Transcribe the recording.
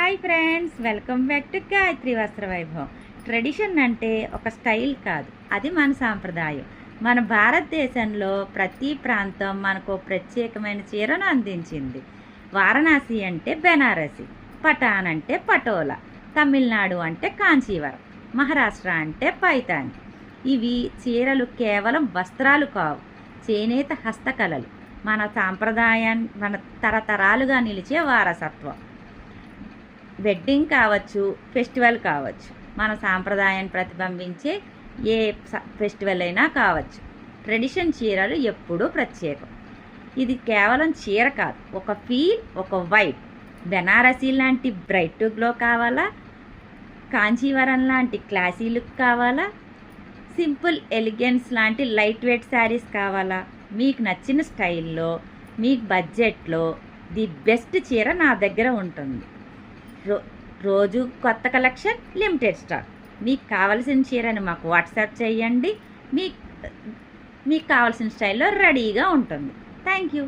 Hi friends, welcome back to Gayatri వస్త్ర వైభవం. Tradition అంటే ఒక స్టైల్ కాదు, అది మన సాంప్రదాయం. మన భారతదేశంలో ప్రతి ప్రాంతం మనకు ప్రత్యేకమైన చీరను అందించింది. వారణాసి అంటే బెనారసి, పటాన్ అంటే పటోలా, తమిళనాడు అంటే కాంచీవరం, మహారాష్ట్ర అంటే పైతాని. ఇవి చీరలు కేవలం వస్త్రాలు కావు, చేనేత హస్తకళలు. మన సాంప్రదాయాన్ని మన తరతరాలుగా నిలిచే వారసత్వం. వెడ్డింగ్ కావచ్చు, ఫెస్టివల్ కావచ్చు, మన సాంప్రదాయాన్ని ప్రతిబింబించే ఏ ఫెస్టివల్ అయినా కావచ్చు. ట్రెడిషన్ చీరలు ఎప్పుడూ ప్రత్యేకం. ఇది కేవలం చీర కాదు, ఒక ఫీల్, ఒక వైబ్. బెనారసీ లాంటి బ్రైట్ గ్లో కావాలా, కాంచీవరం లాంటి క్లాసీ లుక్ కావాలా, సింపుల్ ఎలిగెన్స్ లాంటి లైట్ వెయిట్ శారీస్ కావాలా, మీకు నచ్చిన స్టైల్లో, మీకు బడ్జెట్లో ది బెస్ట్ చీర నా దగ్గర ఉంటుంది. రోజు కొత్త కలెక్షన్, లిమిటెడ్ స్టాక్. మీకు కావాల్సిన చీరని మాకు వాట్సాప్ చేయండి. మీకు కావాల్సిన స్టైల్లో రెడీగా ఉంటుంది. Thank you.